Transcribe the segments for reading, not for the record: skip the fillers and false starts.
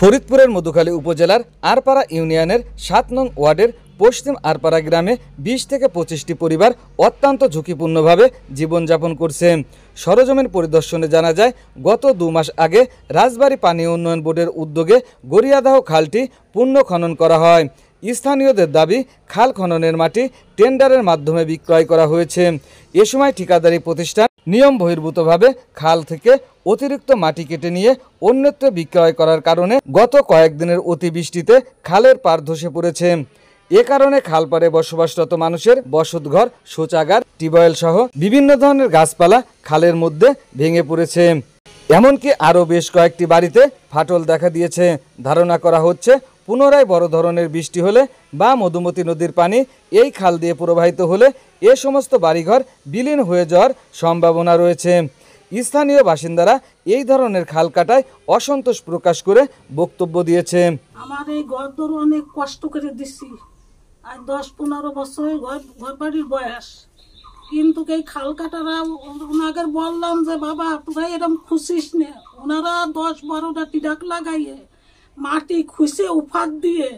ফরিদপুরের মধুখালী উপজেলার আরপাড়া ইউনিয়নের ৭ নং ওয়ার্ডের পশ্চিম আরপাড়া গ্রামে ২০ থেকে ২৫টি পরিবার অত্যন্ত ঝুঁকিপূর্ণভাবে জীবনযাপন করছে। সরজমিন পরিদর্শনে জানা যায়, গত ২ মাস আগে রাজবাড়ী পানি উন্নয়ন বোর্ডের উদ্যোগে গড়িয়াদাহ খালটি পুনঃ খনন করা হয়। স্থানীয়দের দাবি, খাল খননের মাটি টেন্ডারের মাধ্যমে বিক্রয় করা হয়েছে। এ সময় ঠিকাদারি প্রতিষ্ঠান নিয়ম বহির্ভূতভাবে খাল থেকে অতিরিক্ত মাটি কেটে নিয়ে অন্যত্র বিক্রয় করার কারণে গত কয়েকদিনের অতিবৃষ্টিতে খালের পাড় ধসে পড়েছে। এ কারণে খালপাড়ে বসবাসরত মানুষের বসতঘর, শৌচাগার, টিউবওয়েল সহ বিভিন্ন ধরনের গাছপালা খালের মধ্যে ভেঙে পড়েছে। এমনকি আরও বেশ কয়েকটি বাড়িতে ফাটল দেখা দিয়েছে। ধারণা করা হচ্ছে, পুনরায় বড় ধরনের বৃষ্টি হলে বা মধুমতি নদীর পানি এই খাল দিয়ে প্রবাহিত হলে এ সমস্ত বাড়িঘর বিলীন হয়ে যাওয়ার সম্ভাবনা রয়েছে। স্থানীয় বাসিন্দারা এই ধরনের খাল কাটায় অসন্তোষ প্রকাশ করে বক্তব্য দিয়েছে। আমার এই ঘর ধরে অনেক কষ্ট করে দিচ্ছি, আর ১০-১৫ বছর ঘর বাড়ির বয়স, কিন্তু এই খাল কাটারা ওনাকে বললাম যে বাবা তোরা এরকম খুশিস না, ওনারা ১০-১২টা টিডাক লাগাইয়ে মাটি খুশে উফাত দিয়ে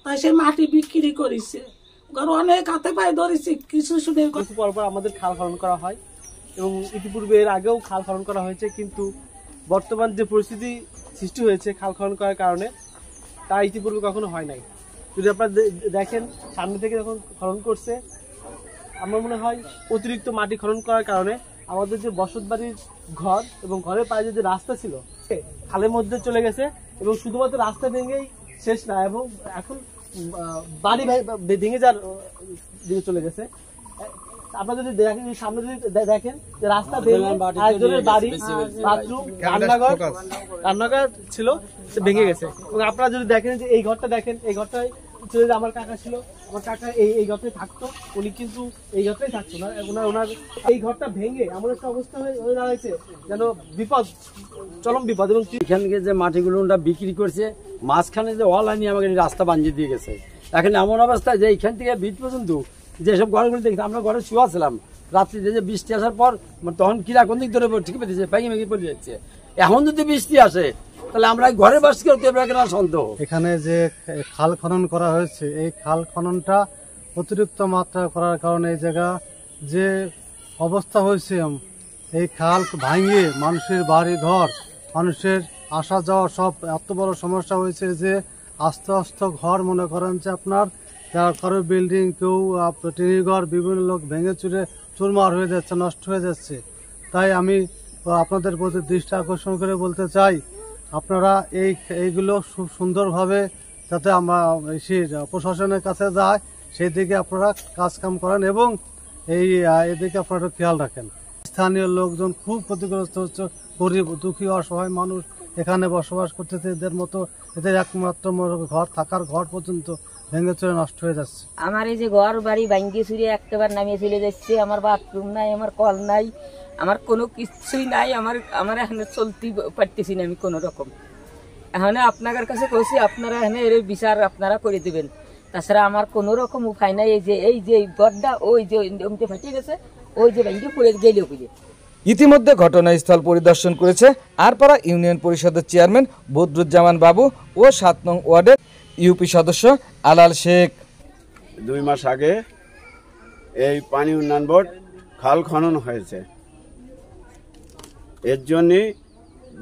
তাই সে মাটি বিক্রি করেছে। ঘর অনেক হাতে পায়ে ধরেছি কিছু শুনে। পরপর আমাদের খাল খনন করা হয় এবং ইতিপূর্বে এর আগেও খাল খনন করা হয়েছে, কিন্তু বর্তমান যে পরিস্থিতি সৃষ্টি হয়েছে খাল খনন করার কারণে তা ইতিপূর্বে কখনো হয় নাই। যদি আপনারা দেখেন সামনে থেকে যখন খনন করছে, আমার মনে হয় অতিরিক্ত মাটি খনন করার কারণে আমাদের যে বসত বাড়ির ঘর এবং ঘরের পাশে যে রাস্তা ছিল খালের মধ্যে চলে গেছে এবং শুধুমাত্র রাস্তা ভেঙেই শেষ না, এবং এখন বাড়ি ভেঙে যাওয়ার দিকে চলে গেছে। আপনারা যদি দেখেন, সামনে যদি দেখেন যে রাস্তা একজনের বাড়ি, বাথরুম, রান্নাঘর ছিল, সে ভেঙে গেছে। এবং আপনারা যদি দেখেন যে এই ঘরটা দেখেন, এই ঘরটায় আমার কাকা ছিল, আমার কাকা এই ঘরটায় থাকতো, উনি কিন্তু এই ঘরটাই থাকতো না, ওনার এই ঘরটা ভেঙে এমন একটা অবস্থা হয়ে দাঁড়াইছে যেন বিপদ, চরম বিপদ। এবং এখানকে যে মাটিগুলো বিক্রি করছে, মাঝখানে যে অলাইনি আমাকে রাস্তা বানিয়ে দিয়ে গেছে। এখন এমন অবস্থায় যে এইখান থেকে বিট পর্যন্ত যেসব ঘরগুলো দেখি, আমরা ঘরে শুয়া ছিলাম রাত্রিতে, যে বৃষ্টি আসার পর তখন কিরা কোন দিক ধরে ঠিক পেয়েছে, ভেঙে ভেঙে পড়ে যাচ্ছে। এখন যদি বৃষ্টি আসে তাহলে আমরা ঘরে বাস করতে সন্দেহ। এখানে যে খাল খনন করা হয়েছে, এই খাল খননটা অতিরিক্ত মাত্রা করার কারণে এই জায়গা যে অবস্থা হয়েছে, এই খাল ভাঙিয়ে মানুষের বাড়ি ঘর, মানুষের আসা যাওয়া সব এত বড় সমস্যা হয়েছে যে আস্তে আস্তে ঘর মনে করেন যে আপনার কারো বিল্ডিং, কেউ টিনের ঘর, বিভিন্ন লোক ভেঙে চুরে চুরমার হয়ে যাচ্ছে, নষ্ট হয়ে যাচ্ছে। তাই আমি আপনাদের প্রতি দৃষ্টি আকর্ষণ করে বলতে চাই, আপনারা এইগুলো খুব সুন্দরভাবে যাতে আমরা প্রশাসনের কাছে যায় সেই দিকে আপনারা কাজকাম করেন এবং এদিকে আপনারা খেয়াল রাখেন। স্থানীয় লোকজন খুব ক্ষতিগ্রস্ত হচ্ছে, গরিব দুঃখী অসহায় মানুষ এখানে বসবাস করতেছে, এদের একমাত্র ঘর, থাকার ঘর পর্যন্ত ভেঙে চলে নষ্ট হয়ে যাচ্ছে। আমার এই যে ঘর বাড়ি ভাঙ্গি চুরে একেবারে নামিয়ে চলে যাচ্ছে, আমার বাথরুম নাই, আমার কল নাই, আমার কোনো কিছুই নাই, আমার এখানে চলতে পারতেছি না আমি কোনো রকম। এখানে আপনাদের কাছে কইছি, আপনারা এখানে এর বিচার আপনারা করে দিবেন, তাছাড়া আমার কোনো রকম উপায় নাই। এই যে ঘরটা ওই যে ফাটিয়ে গেছে, ওই যে ভাঙ্গি পড়ে গেলে বুঝে। ইতিমধ্যে ঘটনাস্থল পরিদর্শন করেছে আরপাড়া ইউনিয়ন পরিষদের চেয়ারম্যান বদরুজ্জামান বাবু ও ৭ নং ওয়ার্ডের ইউপি সদস্য আলাল শেখ। ২ মাস আগে এই পানি উন্নয়ন বোর্ড খাল খনন হয়েছে, এর জন্যে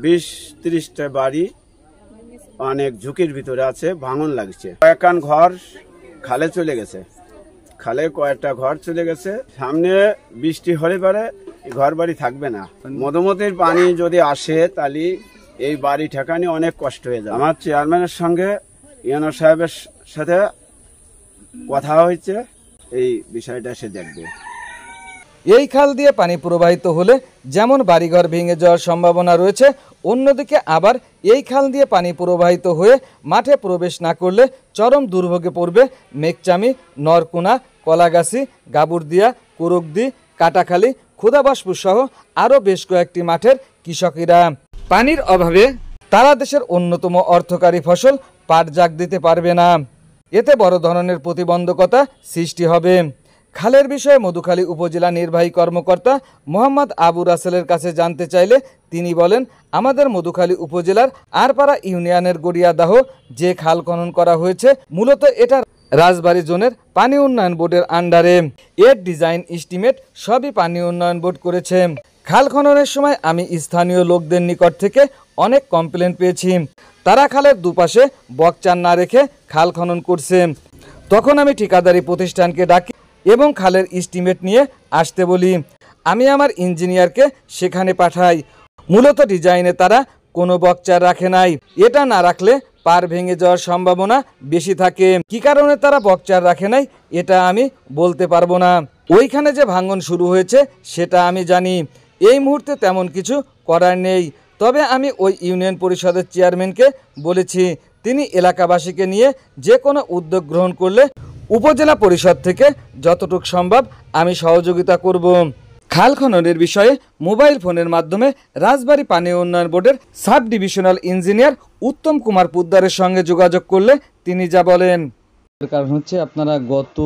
২০-৩০টা বাড়ি অনেক ঝুঁকির ভিতরে আছে, ভাঙন লাগছে। কয়েকখান ঘর খালে চলে গেছে, খালে কয়েকটা ঘর চলে গেছে। সামনে বৃষ্টি হলে পারে ঘর বাড়ি থাকবে না। মধুমতির পানি যদি আসে তাহলে এই বাড়ি ঠেকানি অনেক কষ্ট হয়ে যায়। আমার চেয়ারম্যানের সঙ্গে ইউনো সাহেবের সাথে কথা হয়েছে, এই বিষয়টা সে দেখবে। এই খাল দিয়ে পানি প্রবাহিত হলে যেমন বাড়িঘর ভেঙে যাওয়ার সম্ভাবনা রয়েছে, অন্যদিকে আবার এই খাল দিয়ে পানি প্রবাহিত হয়ে মাঠে প্রবেশ না করলে চরম দুর্ভোগে পড়বে মেঘচামি, নরকুনা, কলাগাছি, গাবুরদিয়া, কুরকদি, কাটাখালী, খুদাবাসপুর সহ আরও বেশ কয়েকটি মাঠের কৃষকেরা। পানির অভাবে তারা দেশের অন্যতম অর্থকারী ফসল পাট জাগ দিতে পারবে না। এতে বড় ধরনের প্রতিবন্ধকতা সৃষ্টি হবে। খালের বিষয়ে মধুখালী উপজেলা নির্বাহী কর্মকর্তা মোহাম্মদ আবু রাসেলের কাছে জানতে চাইলে তিনি বলেন, আমাদের মধুখালী উপজেলার আরপাড়া ইউনিয়নের গড়িয়াদাহ যে খাল খনন করা হয়েছে মূলত এটা রাজবাড়ী জোনের পানি উন্নয়ন বোর্ডের আন্ডারে। এর ডিজাইন এস্টিমেট সবই পানি উন্নয়ন বোর্ড করেছে। খাল খননের সময় আমি স্থানীয় লোকদের নিকট থেকে অনেক কমপ্লেন পেয়েছি। তারা খালের দুপাশে বকচার না রেখে খাল খনন করছে। তখন আমি ঠিকাদারি প্রতিষ্ঠানকে ডাকি এবং খালের এস্টিমেট নিয়ে আসতে বলি। আমি আমার ইঞ্জিনিয়ারকে সেখানে পাঠাই। মূলত ডিজাইনে তারা কোনো বকচার রাখে নাই। এটা না রাখলে পার ভেঙে যাওয়ার সম্ভাবনা বেশি থাকে। কি কারণে তারা বকচার রাখে নাই এটা আমি বলতে পারবো না। ওইখানে যে ভাঙন শুরু হয়েছে সেটা আমি জানি। এই মুহূর্তে তেমন কিছু করার নেই। তবে আমি ওই ইউনিয়ন পরিষদের চেয়ারম্যানকে বলেছি তিনি এলাকাবাসীকে নিয়ে যে কোনো উদ্যোগ গ্রহণ করলে উপজেলা পরিষদ থেকে যতটুকু সম্ভব আমি সহযোগিতা করব। খাল খননের বিষয়ে মোবাইল ফোনের মাধ্যমে রাজবাড়ী পানি উন্নয়ন বোর্ডের sub divisional engineer Uttam Kumar পুদ্দারের সঙ্গে যোগাযোগ করলে তিনি যা বলেন। কারণ হচ্ছে আপনারা গত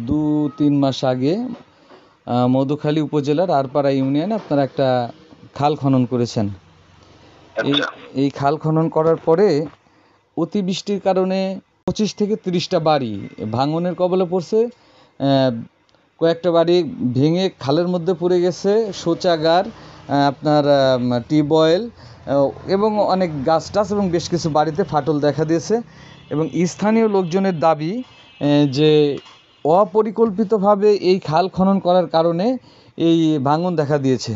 2-3 মাস আগে মধুখালী উপজেলার আরপাড়া ইউনিয়নে আপনারা একটা খাল খনন করেছেন। এই খাল খনন করার পরে অতিবৃষ্টির কারণে 25 থেকে 30টা বাড়ি ভাঙনের কবলে পড়ছে। কয়েকটা বাড়ি ভেঙে খালের মধ্যে পড়ে গেছে, শৌচাগার, আপনার টিউবওয়েল এবং অনেক গাছ টাছ এবং বেশ কিছু বাড়িতে ফাটল দেখা দিয়েছে। এবং স্থানীয় লোকজনের দাবি যে অপরিকল্পিতভাবে এই খাল খনন করার কারণে এই ভাঙন দেখা দিয়েছে।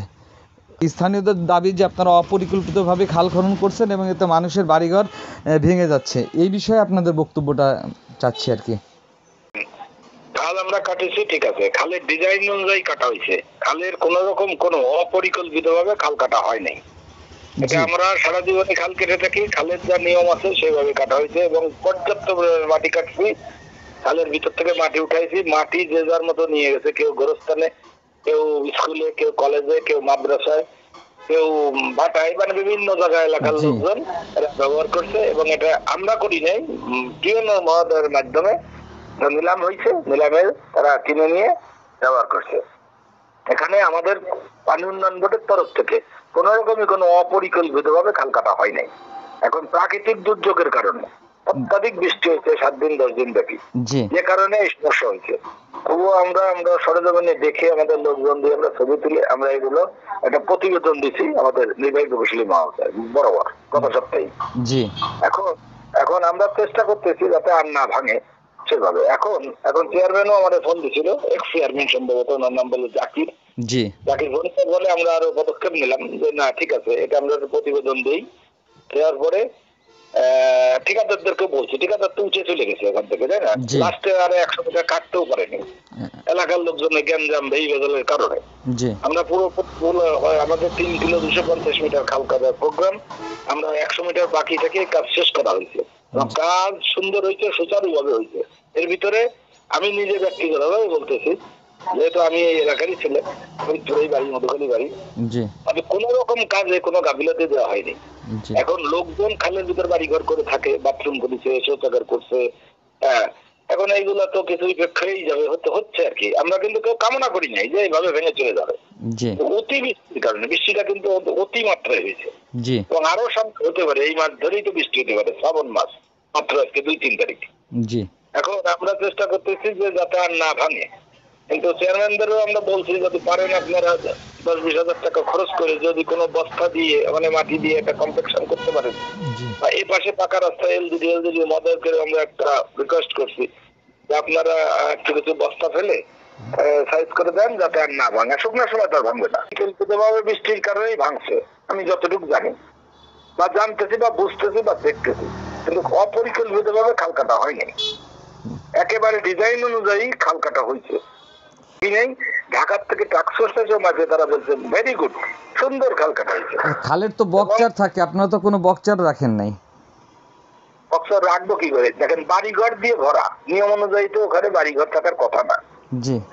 স্থানীয়দের দাবি যে আপনারা অপরিকল্পিতভাবে খাল খনন করছেন এবং এতে মানুষের বাড়িঘর ভেঙে যাচ্ছে। এই বিষয়ে আপনাদের বক্তব্যটা চাচ্ছি আর কি। খাল আমরা কাটেছি, ঠিক আছে, খালের ডিজাইন অনুযায়ী কাটা হয়েছে। খালের কোন রকম কোন অপরিকল্পিত ভাবে খাল কাটা হয় নাই। এটা আমরা সারা জীবনে খাল কেটে থাকি। খালের যা নিয়ম আছে সেইভাবে কাটা হয়েছে এবং পর্যাপ্ত মাটি কাটছি। খালের ভিতর থেকে মাটি উঠাইছি। মাটি যে যার মতো নিয়ে গেছে, কেউ গোরস্থানে, কেউ স্কুলে, কেউ কলেজে, কেউ মাদ্রাসায়, কেউ ভাটায়, মানে বিভিন্ন জায়গায় এলাকার লোকজন এরা ব্যবহার করছে। এবং এটা আমরা করি নাই, বিভিন্ন মহোদয়ের মাধ্যমে নিলাম হয়েছে, নিলামে তারা কিনে নিয়ে ব্যবহার করছে। এখানে আমাদের পানি উন্নয়ন বোর্ডের তরফ থেকে কোন রকমই কোনো অপরিকল্পিত ভাবে খাল কাটা হয় নাই। এখন প্রাকৃতিক দুর্যোগের কারণে অত্যাধিক বৃষ্টি হয়েছে 7 দিন 10 দিন ব্যাপী, যে কারণে এই সমস্যা হয়েছে। তবুও আমরা সরেজমিনে দেখে আমাদের লোকজন দিয়ে আমরা ছবি তুলে আমরা এগুলো একটা প্রতিবেদন দিচ্ছি আমাদের নির্বাহী প্রকৌশলী মহোদয় বরাবর গত সপ্তাহে। এখন আমরা চেষ্টা করতেছি যাতে আর না ভাঙে সেভাবে। এখন চেয়ারম্যানও আমাদের ফোন দিছিল, এক্স চেয়ারম্যান সম্ভবত, ওনার নাম বলে জাকির। জাকির ফোন বলে আমরা আরো পদক্ষেপ নিলাম যে না ঠিক আছে, এটা আমরা প্রতিবেদন দিই। দেওয়ার পরে ঠিকাদারদেরকে বলছি, ঠিকাদার তো উঠে চলে গেছে ওখান থেকে, তাই না? লাস্টে আর 100 মিটার কাটতেও পারেনি এলাকার লোকজনের গ্যাঞ্জাম বেইবেদলের কারণে। আমরা পুরো আমাদের 3 কিলো 250 মিটার খাল কাটার প্রোগ্রাম, আমরা 100 মিটার বাকি থেকে কাজ শেষ করা হয়েছে। কাজ সুন্দর হয়েছে, সুচারুভাবে হয়েছে। এর ভিতরে আমি নিজে ব্যক্তিগতভাবে বলতেছি, যেহেতু আমি এই এলাকারই ছেলে, ফরিদপুরেই বাড়ি, মধুখালী বাড়ি, আমি কোন রকম কাজে কোনো গাফিলতি দেওয়া হয়নি। এখন লোকজন খালের ভিতর বাড়ি ঘর করে থাকে, বাথরুম করেছে, শৌচাগার করছে। এখন এইগুলা তো কিছু ইফেক্ট হয়েই যাবে, হচ্ছে আর কি। আমরা কিন্তু কেউ কামনা করি নাই যে এইভাবে ভেঙে চলে যাবে। অতি বৃষ্টির কারণে, বৃষ্টিটা কিন্তু অতি মাত্রায় হয়েছে এবং আরো সব হতে পারে। এই মাস ধরেই তো বৃষ্টি হতে পারে, শ্রাবণ মাস মাত্র আজকে 2-3 তারিখ। এখন আমরা চেষ্টা করতেছি যে যাতে আর না ভাঙে। কিন্তু চেয়ারম্যানদেরও আমরা বলছি যদি পারেন আপনারা 10-20 হাজার টাকা খরচ করে যদি কোনো বস্তা দিয়ে, মানে মাটি দিয়ে একটা কমপ্লেকশন করতে পারেন, বা এই পাশে পাকা রাস্তা এলজিডি মদত করে আমরা একটা রিকোয়েস্ট করছি যে আপনারা একটু কিছু বস্তা ফেলে সাইজ করে দেন যাতে আর না ভাঙে। শুকনো সময় তার ভাঙবে না, পরিকল্পিতভাবে বৃষ্টির কারণেই ভাঙছে আমি যতটুকু জানি বা জানতেছি বা বুঝতেছি বা দেখতেছি, কিন্তু অপরিকল্পিতভাবে খাল কাটা হয়নি। একেবারে ডিজাইন অনুযায়ী খাল কাটা হয়েছে। ঢাকার থেকে তারা বলছে ভেরি গুড, সুন্দর খাল কাটা হয়েছে। খালের তো বকচার থাকে, আপনারা তো কোনো বকচার রাখেন নাই। বকচার রাখবো কি করে? দেখেন বাড়িঘর দিয়ে ভরা, নিয়ম অনুযায়ী তো ওখানে বাড়িঘর থাকার কথা না।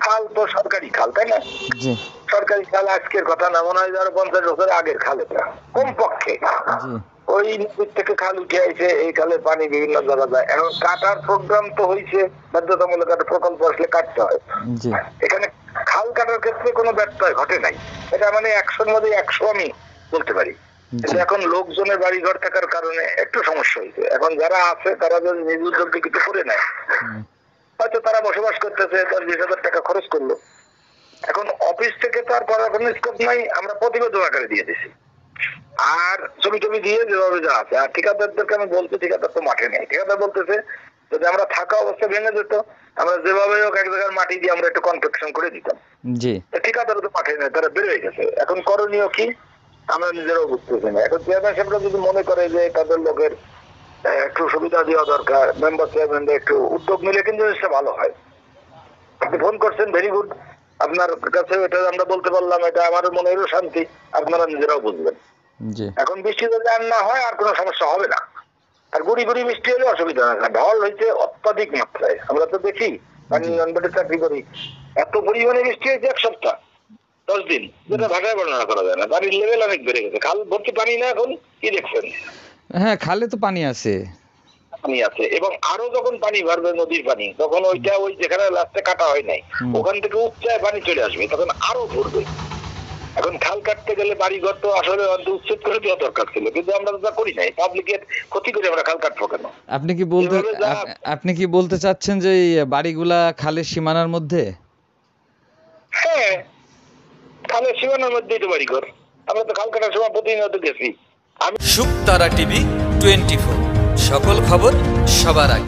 খাল তো সরকারি খাল, তাই না? সরকারি খাল আজকের কথা না, মনে হয় 50 বছর আগের খাল এটা কমপক্ষে। ওই নদীর থেকে খাল উঠে আইছে, এই খালের পানি বিভিন্ন জায়গা যায়। এখন কাটার প্রোগ্রাম তো হয়েছে, বাধ্যতামূলক একটা প্রকল্প আসলে কাটতে হয়। এখানে খাল কাটার ক্ষেত্রে কোনো ব্যত্যয় ঘটে নাই। এটা মানে 100-র মধ্যে 100 আমি বলতে পারি। এখন লোকজনের বাড়ি ঘর থাকার কারণে একটু সমস্যা হয়েছে। এখন যারা আছে তারা যদি নিজ উদ্যোগে কিছু করে নেয়, হয়তো তারা বসবাস করতেছে, 10-20 হাজার টাকা খরচ করলো। এখন অফিস থেকে তো আর করার কোনো স্কোপ নাই, আমরা প্রতিবেদন আকারে দিয়ে দিছি আর ছবি টবি দিয়ে যেভাবে যা আছে। আর ঠিকাদারদেরকে আমি বলছি, ঠিকাদার তো মাঠে নেই। ঠিকাদার বলতেছে যদি আমরা থাকা অবস্থা ভেঙে যেত, আমরা যেভাবে হোক এক জায়গার মাটি দিয়ে আমরা একটু কনস্ট্রাকশন করে দিতাম। ঠিকাদার তো মাঠে নেই, তারা বের হয়ে গেছে। এখন করণীয় কি আমরা নিজেরাও বুঝতেছি না। এখন চেয়ারম্যান সাহেবরা যদি মনে করে যে তাদের লোকের একটু সুবিধা দেওয়া দরকার, মেম্বার চেয়ারম্যানদের একটু উদ্যোগ নিলে কিন্তু জিনিসটা ভালো হয়। আপনি ফোন করছেন, ভেরি গুড। আপনার কাছে এটা আমরা বলতে পারলাম, এটা আমার মনেরও শান্তি, আপনারা নিজেরাও বুঝবেন। এখন বৃষ্টি যদি আর না হয় আর কোনো সমস্যা হবে না। আর গুড়ি গুড়ি বৃষ্টি হলে অসুবিধা হয় না। ঢল হয়েছে অত্যাধিক মাত্রায়, আমরা তো দেখি পানি নিয়ন্ত্রণে চাকরি করি, এত পরিমাণে বৃষ্টি হয়েছে 1 সপ্তাহ 10 দিন, যেটা ভাষায় বর্ণনা করা যায় না। পানির লেভেল অনেক বেড়ে গেছে। খাল ভর্তি পানি না, এখন কি দেখছেন? হ্যাঁ, খালে তো পানি আছে, পানি আছে। এবং আরো যখন পানি বাড়বে নদীর পানি, তখন ওইটা ওই যেখানে লাস্টে কাটা হয় নাই ওখান থেকে উচ্চায় পানি চলে আসবে, তখন আরো ভরবে। এখন খাল কাটতে গেলে বাড়িঘর তো আসলে উচ্ছেদ করে দেওয়া দরকার ছিল, কিন্তু আমরা তো তা করি নাই। পাবলিকের ক্ষতি করে আমরা খাল কাটবো কেন? আপনি কি বলতে চাচ্ছেন যে এই বাড়িগুলা খালের সীমানার মধ্যে? হ্যাঁ, খালের সীমানার মধ্যেই তো বাড়িঘর। আমরা তো খাল কাটার সময় প্রতিনিয়ত গেছি। শুকতারা টিভি 24, সকল খবর সবার আগে।